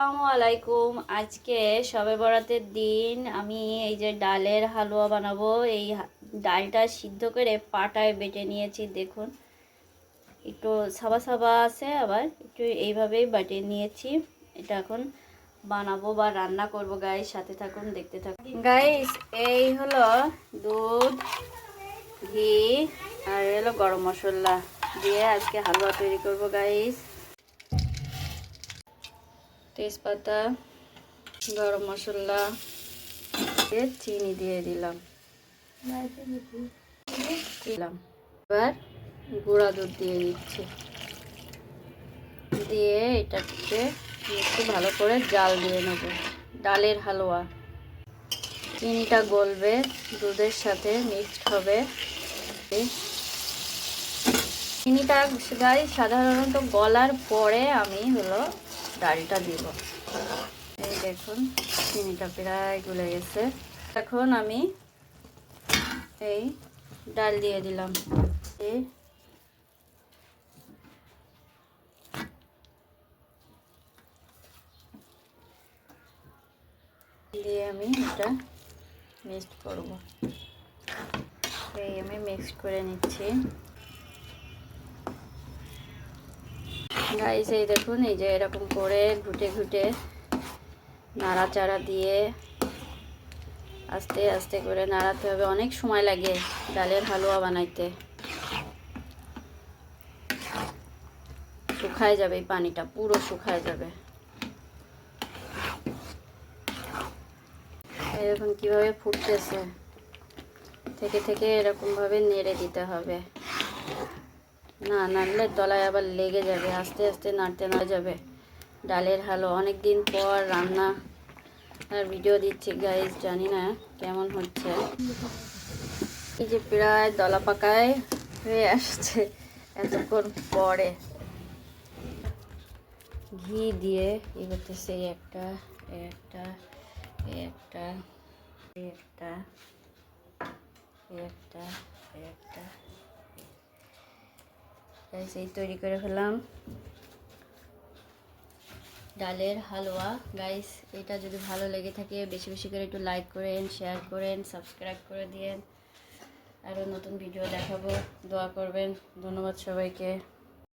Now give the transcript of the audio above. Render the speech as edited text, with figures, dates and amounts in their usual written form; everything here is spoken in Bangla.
আসসালামু আলাইকুম। আজকে শবে বরাতের দিন আমি এই যে ডালের হালুয়া বানাবো। এই ডালটা সিদ্ধ করে পাটায় বেটে নিয়েছি। দেখুন একটু সাবা সাবা আছে, আবার একটু এইভাবেই বেটে নিয়েছি। এটা এখন বানাবো বা রান্না করব। গাইস সাথে থাকুন, দেখতে থাকুন। গাইস এই হলো দুধ, ঘি আর হলো গরম মশলা দিয়ে আজকে হালুয়া তৈরি করব। গাইস তেজপাতা, গরম মশলা দিয়ে চিনি দিয়ে দিলাম। এবার গুঁড়া দুধ দিয়ে দিচ্ছি, দিয়ে এটাকে একটু ভালো করে জাল দিয়ে নেব। ডালের হালুয়া, চিনিটা গলবে, দুধের সাথে মিক্সড হবে। চিনিটা গায়ে সাধারণত গলার পরে আমি হলো ডালটা দিব। এই দেখুন চিনিটা প্রায় গলে গেছে। এখন আমি এই ডাল দিয়ে দিলাম। দিয়ে আমি এটা মিক্সড করব। এই আমি মিক্সড করে নিচ্ছি। গাইস এই দেখুন, এই যে এরকম করে ঘুটে ঘুটে নাড়াচাড়া দিয়ে আস্তে আস্তে করে নাড়াতে হবে। অনেক সময় লাগে ডালের হালুয়া বানাইতে। শুকায় যাবে, এই পানিটা পুরো শুকায় যাবে। এরকম কিভাবে ফুটতেছে, থেকে থেকে এরকমভাবে নেড়ে দিতে হবে। না নাড়লে তলায় আবার লেগে যাবে। আস্তে আস্তে নাড়তে না যাবে। ডালের হালুয়া অনেক দিন পর রান্না আর ভিডিও দিচ্ছি গাইস, জানি না কেমন হচ্ছে। এই যে প্রায় দলা পাকায় হয়ে আসছে এতক্ষণ পরে। ঘি দিয়ে ই করতেছে, একটা একটা একটা একটা একটা একটা গাইস এই তৈরি করে ফেলাম ডালের হালুয়া। গাইস এটা যদি ভালো লেগে থাকে বেশি বেশি করে একটু লাইক করেন, শেয়ার করেন, সাবস্ক্রাইব করে দিয়েন। আরও নতুন ভিডিও দেখাবো, দোয়া করবেন। ধন্যবাদ সবাইকে।